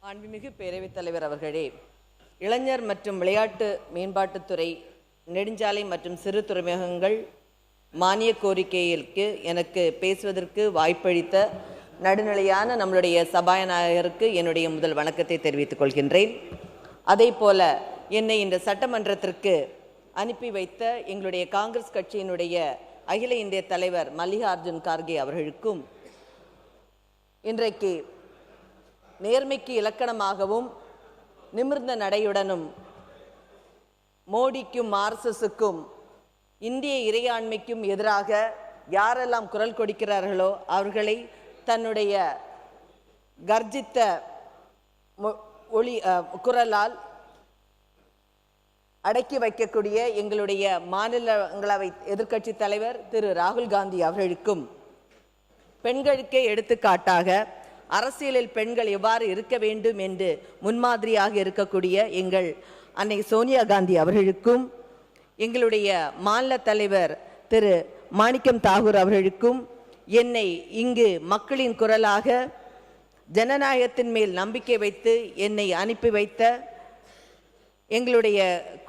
மாண்புமிகு பேரவைத் தலைவர் அவர்களே, இளைஞர் மற்றும் விளையாட்டு மேம்பாட்டுத்துறை, நெடுஞ்சாலை மற்றும் சிறு துறைமுகங்கள் மானிய கோரிக்கைக்கு எனக்கு பேசுவதற்கு வாய்ப்பளித்த நடுநிலையான நம்மளுடைய சபாநாயகருக்கு என்னுடைய முதல் வணக்கத்தை தெரிவித்துக் கொள்கின்றேன். அதே போல என்னை இந்த சட்டமன்றத்திற்கு அனுப்பி வைத்த எங்களுடைய காங்கிரஸ் கட்சியினுடைய அகில இந்திய தலைவர் மல்லிகார்ஜுன் கார்கே அவர்களுக்கும், இன்றைக்கு நேர்மைக்கு இலக்கணமாகவும் நிமிர்ந்த நடையுடனும் மோடிக்கும் ஆர்எஸ்எஸ்க்கும் இந்திய இறையாண்மைக்கும் எதிராக யாரெல்லாம் குரல் கொடுக்கிறார்களோ அவர்களை தன்னுடைய கர்ஜித்த குரலால் அடக்கி வைக்கக்கூடிய எங்களுடைய மாநிலங்களவை எதிர்க்கட்சி தலைவர் திரு ராகுல் காந்தி அவர்களுக்கும், பெண்களுக்கே எடுத்துக்காட்டாக அரசியலில் பெண்கள் எவ்வாறு இருக்க வேண்டும் என்று முன்மாதிரியாக இருக்கக்கூடிய எங்கள் அன்னை சோனியா காந்தி அவர்களுக்கும், எங்களுடைய மாநில தலைவர் திரு மாணிக்கம் தாகூர் அவர்களுக்கும், என்னை இங்கு மக்களின் குரலாக ஜனநாயகத்தின் மேல் நம்பிக்கை வைத்து என்னை அனுப்பி வைத்த எங்களுடைய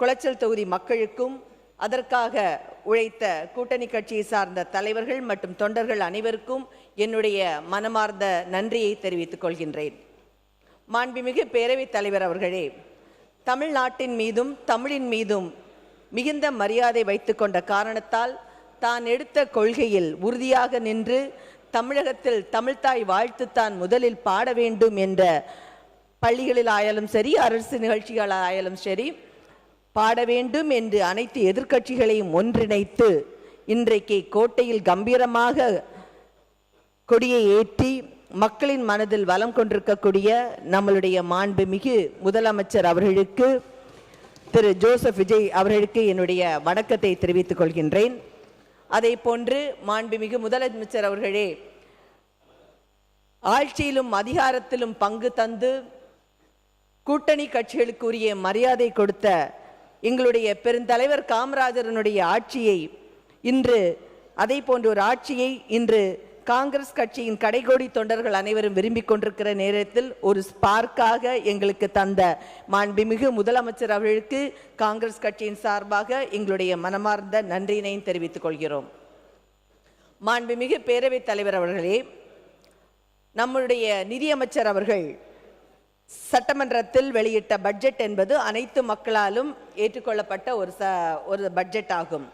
குளச்சல் தொகுதி மக்களுக்கும், அதற்காக உழைத்த கூட்டணி கட்சியை சார்ந்த தலைவர்கள் மற்றும் தொண்டர்கள் அனைவருக்கும் என்னுடைய மனமார்ந்த நன்றியை தெரிவித்துக் கொள்கின்றேன். மாண்புமிகு பேரவைத் தலைவர் அவர்களே, தமிழ்நாட்டின் மீதும் தமிழின் மீதும் மிகுந்த மரியாதை வைத்து கொண்ட காரணத்தால் தான் எடுத்த கொள்கையில் உறுதியாக நின்று தமிழகத்தில் தமிழ்தாய் வாழ்த்துத்தான் முதலில் பாட வேண்டும் என்ற பள்ளிகளில் ஆயாலும் சரி, அரசு நிகழ்ச்சிகள் ஆயாலும் சரி, பாட வேண்டும் என்று அனைத்து எதிர்க்கட்சிகளையும் ஒன்றிணைத்து இன்றைக்கு கோட்டையில் கம்பீரமாக கொடியை ஏற்றி மக்களின் மனதில் வலம் கொண்டிருக்கக்கூடிய நம்மளுடைய மாண்புமிகு முதலமைச்சர் அவர்களுக்கு, திரு ஜோசப் விஜய் அவர்களுக்கு என்னுடைய வணக்கத்தை தெரிவித்துக் கொள்கின்றேன். அதே போன்று மாண்புமிகு முதலமைச்சர் அவர்களே, ஆட்சியிலும் அதிகாரத்திலும் பங்கு தந்து கூட்டணி கட்சிகளுக்குரிய மரியாதை கொடுத்த எங்களுடைய பெருந்தலைவர் காமராஜரனுடைய ஆட்சியை இன்று, அதே போன்ற ஒரு ஆட்சியை இன்று காங்கிரஸ் கட்சியின் கடைகோடி தொண்டர்கள் அனைவரும் விரும்பிக் கொண்டிருக்கிற நேரத்தில் ஒரு ஸ்பார்க்காக எங்களுக்கு தந்த மாண்புமிகு முதலமைச்சர் அவர்களுக்கு காங்கிரஸ் கட்சியின் சார்பாக எங்களுடைய மனமார்ந்த நன்றியினையும் தெரிவித்துக் கொள்கிறோம். மாண்புமிகு பேரவைத் தலைவர் அவர்களே, நம்முடைய நிதியமைச்சர் அவர்கள் சட்டமன்றத்தில் வெளியிட்ட பட்ஜெட் என்பது அனைத்து மக்களாலும் ஏற்றுக்கொள்ளப்பட்ட ஒரு பட்ஜெட் ஆகும்.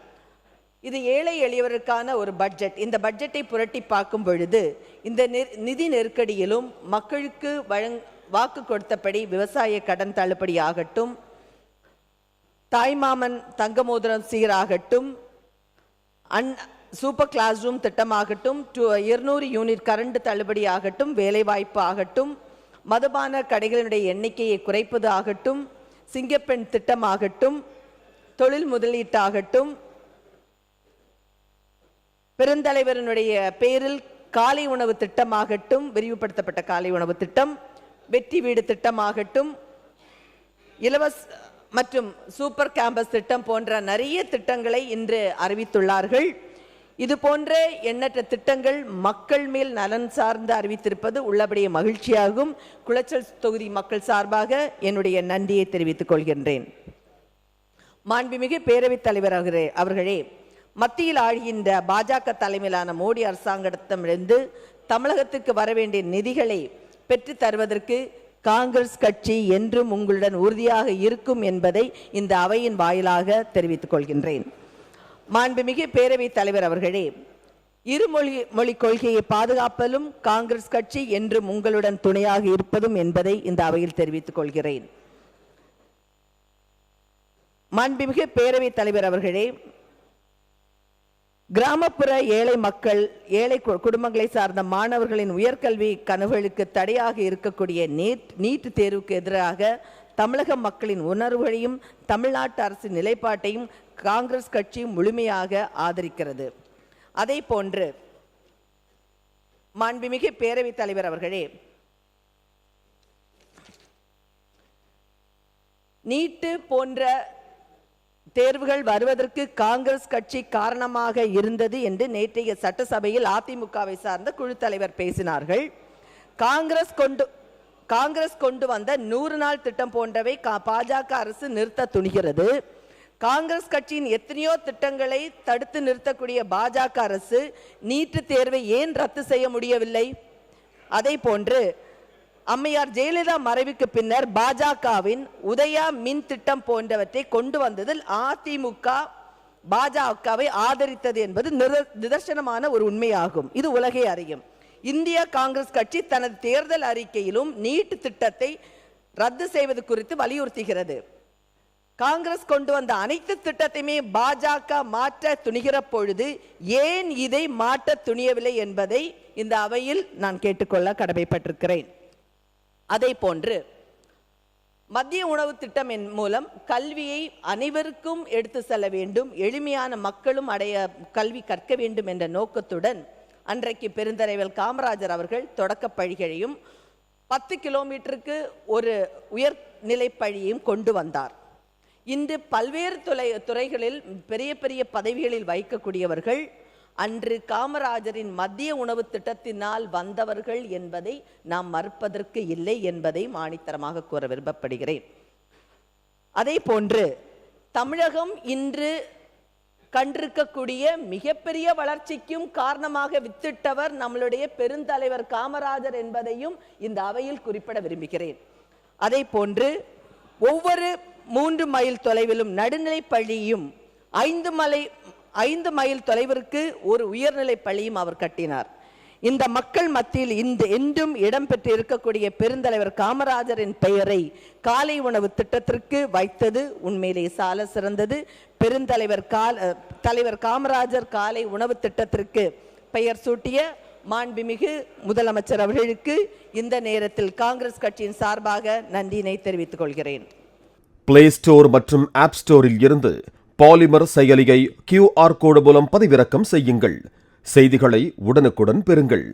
இது ஏழை எளியவருக்கான ஒரு பட்ஜெட். இந்த பட்ஜெட்டை புரட்டி பார்க்கும் பொழுது இந்த நிதி நெருக்கடியிலும் மக்களுக்கு வாக்கு கொடுத்தபடி விவசாய கடன் தள்ளுபடி ஆகட்டும், தாய்மாமன் தங்க மோதிரம் சீராகட்டும், சூப்பர் கிளாஸ் ரூம் திட்டமாகட்டும், 200 யூனிட் கரண்ட் தள்ளுபடி ஆகட்டும், வேலைவாய்ப்பு ஆகட்டும், மதுபான கடைகளினுடைய எண்ணிக்கையை குறைப்பது ஆகட்டும், சிங்கப்பெண் திட்டமாகட்டும், தொழில் முதலீட்டாகட்டும், பெருந்தலைவரினுடைய பேரில் காலை உணவு திட்டமாகட்டும், விரிவுபடுத்தப்பட்ட காலை உணவு திட்டம், வெற்றி வீடு திட்டமாகட்டும், இலவச மற்றும் சூப்பர் கேம்பஸ் திட்டம் போன்ற நிறைய திட்டங்களை இன்று அறிவித்துள்ளார்கள். இது போன்ற எண்ணற்ற திட்டங்கள் மக்கள் மேல் நலன் சார்ந்து அறிவித்திருப்பது உள்ளபடியே மகிழ்ச்சியாகும். குளச்சல் தொகுதி மக்கள் சார்பாக என்னுடைய நன்றியை தெரிவித்துக் கொள்கின்றேன். மாண்புமிகு பேரவைத் தலைவர் அவர்களே, மத்தியில் ஆழ்கின்ற பாஜக தலைமையிலான மோடி அரசாங்கத்திடமிருந்து தமிழகத்திற்கு வர வேண்டிய நிதிகளை பெற்று தருவதற்கு காங்கிரஸ் கட்சி என்றும் உங்களுடன் உறுதியாக இருக்கும் என்பதை இந்த அவையின் வாயிலாக தெரிவித்துக் கொள்கின்றேன். மாண்புமிகு பேரவைத் தலைவர் அவர்களே, இருமொழி கொள்கையை பாதுகாப்பதிலும் காங்கிரஸ் கட்சி என்றும் உங்களுடன் துணையாக இருப்பதும் என்பதை இந்த அவையில் தெரிவித்துக் கொள்கிறேன். மாண்புமிகு பேரவைத் தலைவர் அவர்களே, கிராமப்புற ஏழை மக்கள், ஏழை குடும்பங்களை சார்ந்த மாணவர்களின் உயர்கல்வி கனவுகளுக்கு தடையாக இருக்கக்கூடிய நீட் தேர்வுக்கு எதிராக தமிழக மக்களின் உணர்வுகளையும் தமிழ்நாட்டு அரசின் நிலைப்பாட்டையும் காங்கிரஸ் கட்சி முழுமையாக ஆதரிக்கிறது. அதே போன்று மாண்புமிகு பேரவைத் தலைவர் அவர்களே, நீட் போன்ற தேர்வுகள் வருவதற்கு காங்கிரஸ் கட்சி காரணமாக இருந்தது என்று நேற்றைய சட்டசபையில் அதிமுகவை சார்ந்த குழு தலைவர் பேசினார்கள். காங்கிரஸ் காங்கிரஸ் கொண்டு வந்த 100 நாள் திட்டம் போன்றவை பாஜக அரசு நிறுத்த துணிகிறது. காங்கிரஸ் கட்சியின் எத்தனையோ திட்டங்களை தடுத்து நிறுத்தக்கூடிய பாஜக அரசு நீட் தேர்வை ஏன் ரத்து செய்ய முடியவில்லை? அதை போன்று அம்மையார் ஜெயலலிதா மறைவுக்கு பின்னர் பாஜகவின் உதயா மின் திட்டம் போன்றவற்றை கொண்டு வந்ததில் அதிமுக பாஜகவை ஆதரித்தது என்பது நிதர்சனமான ஒரு உண்மையாகும். இது உலகே அறியும். இந்திய காங்கிரஸ் கட்சி தனது தேர்தல் அறிக்கையிலும் நீட் திட்டத்தை ரத்து செய்வது குறித்து வலியுறுத்துகிறது. காங்கிரஸ் கொண்டு வந்த அனைத்து திட்டத்தையுமே பாஜக மாற்ற துணிகிற பொழுது ஏன் இதை மாற்ற துணியவில்லை என்பதை இந்த அவையில் நான் கேட்டுக்கொள்ள கடமைப்பட்டிருக்கிறேன். அதே போன்று மத்திய உணவு திட்டம் மூலம் கல்வியை அனைவருக்கும் எடுத்து செல்ல வேண்டும், எளிமையான மக்களும் கல்வி கற்க வேண்டும் என்ற நோக்கத்துடன் அன்றைக்கு பெருந்தலைவர் காமராஜர் அவர்கள் தொடக்க பள்ளிகளையும் 10 கிலோமீட்டருக்கு ஒரு உயர்நிலை பள்ளியையும் கொண்டு வந்தார். இன்று பல்வேறு துறைகளில் பெரிய பெரிய பதவிகளில் வைக்கக்கூடியவர்கள் அன்று காமராஜரின் மத்திய உணவு திட்டத்தினால் வந்தவர்கள் என்பதை நாம் மறுப்பதற்கு இல்லை என்பதை ஆணித்தரமாக கூற விரும்பப்படுகிறேன். அதே போன்று தமிழகம் இன்று கண்டிருக்கக்கூடிய மிகப்பெரிய வளர்ச்சிக்கும் காரணமாக வித்திட்டவர் நம்மளுடைய பெருந்தலைவர் காமராஜர் என்பதையும் இந்த அவையில் குறிப்பிட விரும்புகிறேன். அதே போன்று ஒவ்வொரு 3 மைல் தொலைவிலும் நடுநிலை பள்ளியும் 5 மைல் தொலைவிற்கு ஒரு உயர்நிலை பள்ளியும் அவர் கட்டினார். இந்த மக்கள் மத்தியில் என்றும் இடம்பெற்று இருக்கக்கூடிய பெருந்தலைவர் காமராஜரின் பெயரை காலை உணவு திட்டத்திற்கு வைத்தது உண்மையிலே சால சிறந்தது. தலைவர் காமராஜர் காலை உணவு திட்டத்திற்கு பெயர் சூட்டிய மாண்புமிகு முதலமைச்சர் அவர்களுக்கு இந்த நேரத்தில் காங்கிரஸ் கட்சியின் சார்பாக நன்றியினை தெரிவித்துக் கொள்கிறேன். பிளே ஸ்டோர் மற்றும் ஆப் ஸ்டோரில் இருந்து பாலிமர் செயலியை QR கோடு மூலம் பதிவிறக்கம் செய்யுங்கள். செய்திகளை உடனுக்குடன் பெறுங்கள்.